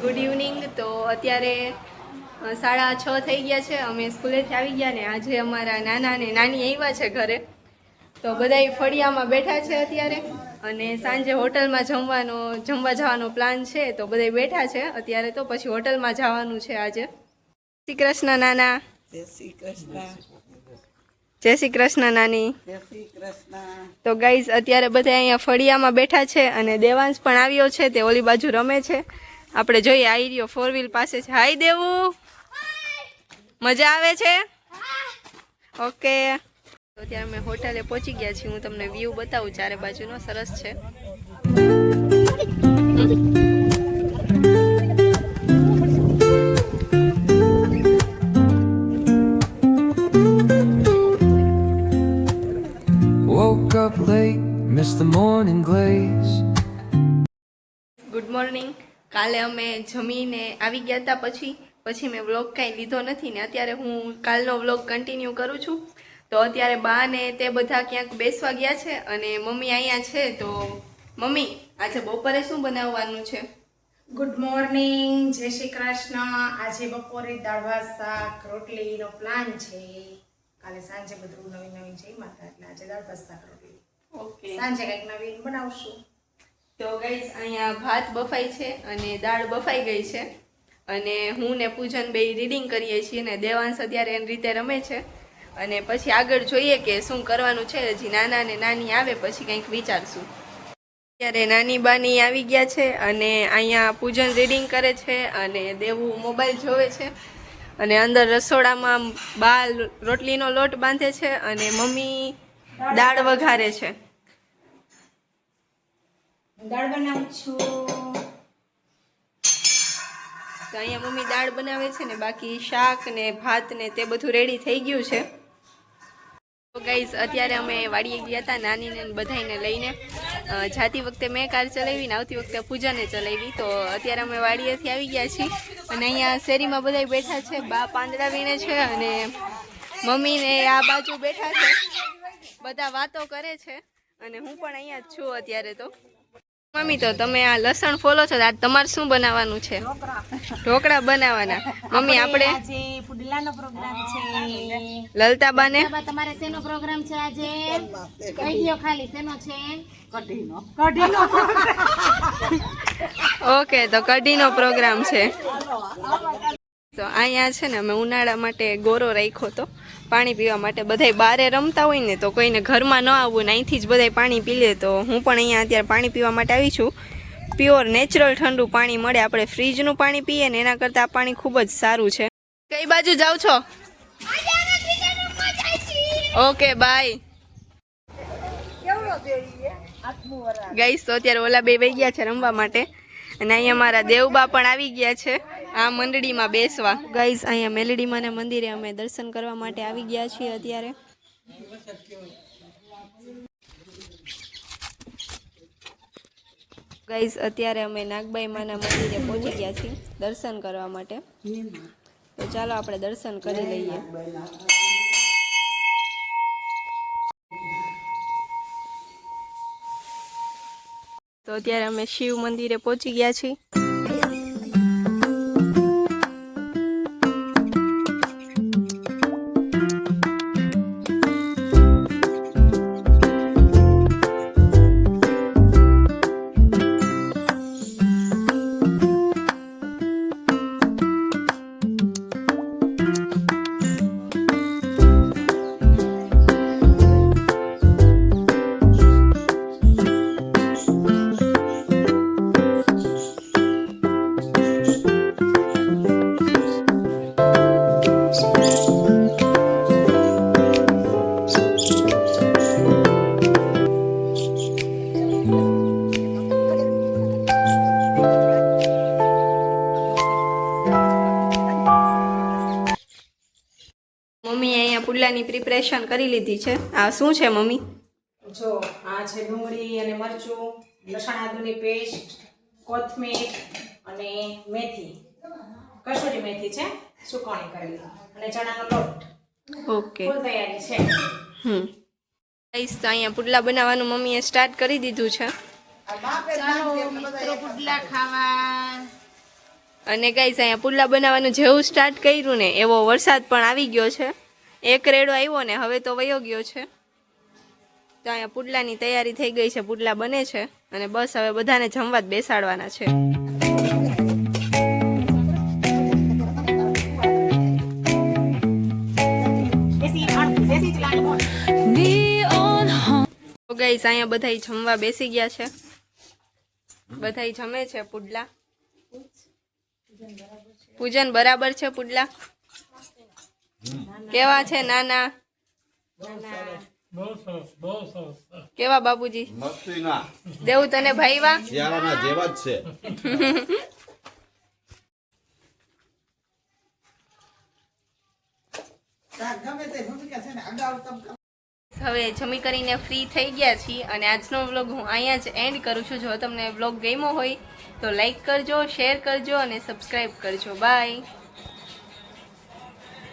Good evening. તો અત્યારે 6:30 થઈ ગયા છે. અમે સ્કૂલેથી આવી ગયા ને આજે અમારા નાના અને નાની આવ્યા છે ઘરે. તો બધાય ફળિયામાં બેઠા છે અત્યારે અને સાંજે હોટલમાં જમવા જવાનો પ્લાન છે. તો બધાય બેઠા છે અત્યારે. તો પછી હોટલમાં જવાનું છે આજે. શ્રી કૃષ્ણ નાના. જય શ્રી કૃષ્ણ. જય શ્રી કૃષ્ણ નાની. જય શ્રી કૃષ્ણ. તો ગાઈઝ અત્યારે બધા અહીંયા ફળિયામાં બેઠા છે અને દેવાંશ પણ આવ્યો છે. તે ઓલી બાજુ રમે છે. આપણે જોઈએ આવી રહ્યો 4 વ્હીલ પાસે છે. હાય દેવું, મજા આવે છે? ઓકે. તો અત્યારે અમે હોટલે પહોંચી ગયા છીએ. હું તમને વ્યૂ બતાવું ચારે બાજુનો. સરસ છે. Woke up late, missed the morning glaze. Good morning. કાલે અમે જમીને આવી ગયા હતા. પછી મેં વ્લોગ કાંઈ લીધો નથી ને અત્યારે હું કાલનો વ્લોગ કન્ટિન્યુ કરું છું. તો અત્યારે બા ને તે બધા ક્યાંક બેસવા ગયા છે અને મમ્મી અહીંયા છે. તો મમ્મી આજે બપોરે શું બનાવવાનું છે? ગુડ મોર્નિંગ, જય શ્રી કૃષ્ણ. આજે બપોરે દાળ ભાત શાક રોટલીનો પ્લાન છે. કાલે સાંજે બધું નવીન છે માતા, એટલે આજે દાળ ભાત શાક રોટલી. ઓકે. સાંજે કંઈક નવીન બનાવશું. તો ગાઈસ અહીંયા ભાત બફાઈ છે અને દાળ બફાઈ ગઈ છે અને હું ને પૂજન બે રીડિંગ કરીએ છીએ ને દેવાંશ અત્યારે એની રીતે રમે છે. અને પછી આગળ જોઈએ કે શું કરવાનું છે. હજી નાના ને નાની આવે પછી કંઈક વિચારશું. અત્યારે નાની બાની આવી ગયા છે અને અહીંયા પૂજન રીડિંગ કરે છે અને દેવું મોબાઈલ જોવે છે અને અંદર રસોડામાં બા રોટલીનો લોટ બાંધે છે અને મમ્મી દાળ વઘારે છે. દાળ બનાવું છું. તો અહીંયા મમ્મી દાળ બનાવે છે ને બાકી શાક ને ભાત ને તે બધું રેડી થઈ ગયું છે. તો ગાઈઝ અત્યારે અમે વાડીએ ગયા હતા નાનીને બધાને લઈને. જાતી વખતે મેં કાર ચલાવી ને આવતી વખતે પૂજાને ચલાવી. તો અત્યારે અમે વાડીએથી આવી ગયા છીએ અને અહીંયા શેરીમાં બધા બેઠા છે. બા પાંદડા વીણે છે અને મમ્મીને આ બાજુ બેઠા છે. બધા વાતો કરે છે અને હું પણ અહીંયા જ છું અત્યારે. તો મમ્મી તો તમે આ લસણ ફોલો છો. આજ તમારે શું બનાવવાનું છે? ઢોકળા બનાવવાના. મમ્મી આપણે આજે પુડલાનો પ્રોગ્રામ છે. લલતાબાને તમારે શેનો પ્રોગ્રામ છે આજે? કહી દો ખાલી શેનો છે? કઢીનો. ઓકે. તો કઢીનો પ્રોગ્રામ છે. તો અહીંયા છે ને અમે ઉનાળા માટે ગોરો રાખ્યો તો પાણી પીવા માટે. બધાય બારે રમતા હોય ને તો કોઈને ઘરમાં ન આવવું ને અહીંથી જ બધાય પાણી પી લે. તો હું પણ અહીંયા અત્યારે પાણી પીવા માટે આવી છું. પ્યોર નેચરલ ઠંડુ પાણી મળે. આપણે ફ્રીજનું પાણી પીએ ને એના કરતાં આ પાણી ખૂબ જ સારું છે. કઈ બાજુ જાવ છો? Okay bye. ગાઈસ તો અત્યારે ઓલા બે વહી ગયા છે રમવા માટે અને અહીંયા મારા દેવબા પણ આવી ગયા છે આ મંડળીમાં બેસવા. ગાઈસ અહીંયા મેલડીમાના મંદિરે અમે દર્શન કરવા માટે આવી ગયા છીએ અત્યારે. ગાઈસ અત્યારે અમે નાગબાઈ માના મંદિરે પહોંચી ગયા છીએ દર્શન કરવા માટે. તો ચાલો આપણે દર્શન કરી લઈએ. તો અત્યારે અમે શિવ મંદિરે પહોંચી ગયા છીએ. મમ્મી અહીંયા પુડલાની પ્રિપરેશન કરી લીધી છે. આ શું છે મમ્મી? જો આ છે ડુંગળી અને મરચું, લસણ આદુની પેસ્ટ, કોથમીર અને મેથી, કસૂરી મેથી છે સુકવણી કરેલી, અને ચણાનો લોટ. ઓકે. ફૂલ તૈયારી છે. ગાઈસ તો અહીંયા પુડલા બનાવવાનું મમ્મીએ સ્ટાર્ટ કરી દીધું છે. ચાલો મિત્રો પુડલા ખાવા. અને ગાઈસ અહીંયા પુડલા બનાવવાનું જેવું સ્ટાર્ટ કર્યું ને એવો વરસાદ પણ આવી ગયો છે. એક રેડો આવ્યો ને હવે તો વયો ગયો છે. તો અહીંયા પુડલાની તૈયારી થઈ ગઈ છે, પુડલા બને છે અને બસ હવે બધાને જમવા જ બેસાડવાના છે. તો ગાઈસ અહીંયા બધાય જમવા બેસી ગયા છે. બધાય જમે છે પુડલા. પૂજન બરાબર છે પુડલા? કેવા છે નાના? કેવા બાપુજી? મસ્તીના દેવું તને ભાઈવા? શિયાળાના જેવા જ છે. હવે જમી કરીને ફ્રી થઈ ગયા છીએ અને આજનો વ્લોગ હું અહીંયા જ એન્ડ કરું છું. જો તમને વ્લોગ ગમ્યો હોય તો લાઈક કરજો, શેર કરજો અને સબસ્ક્રાઈબ કરજો. બાય.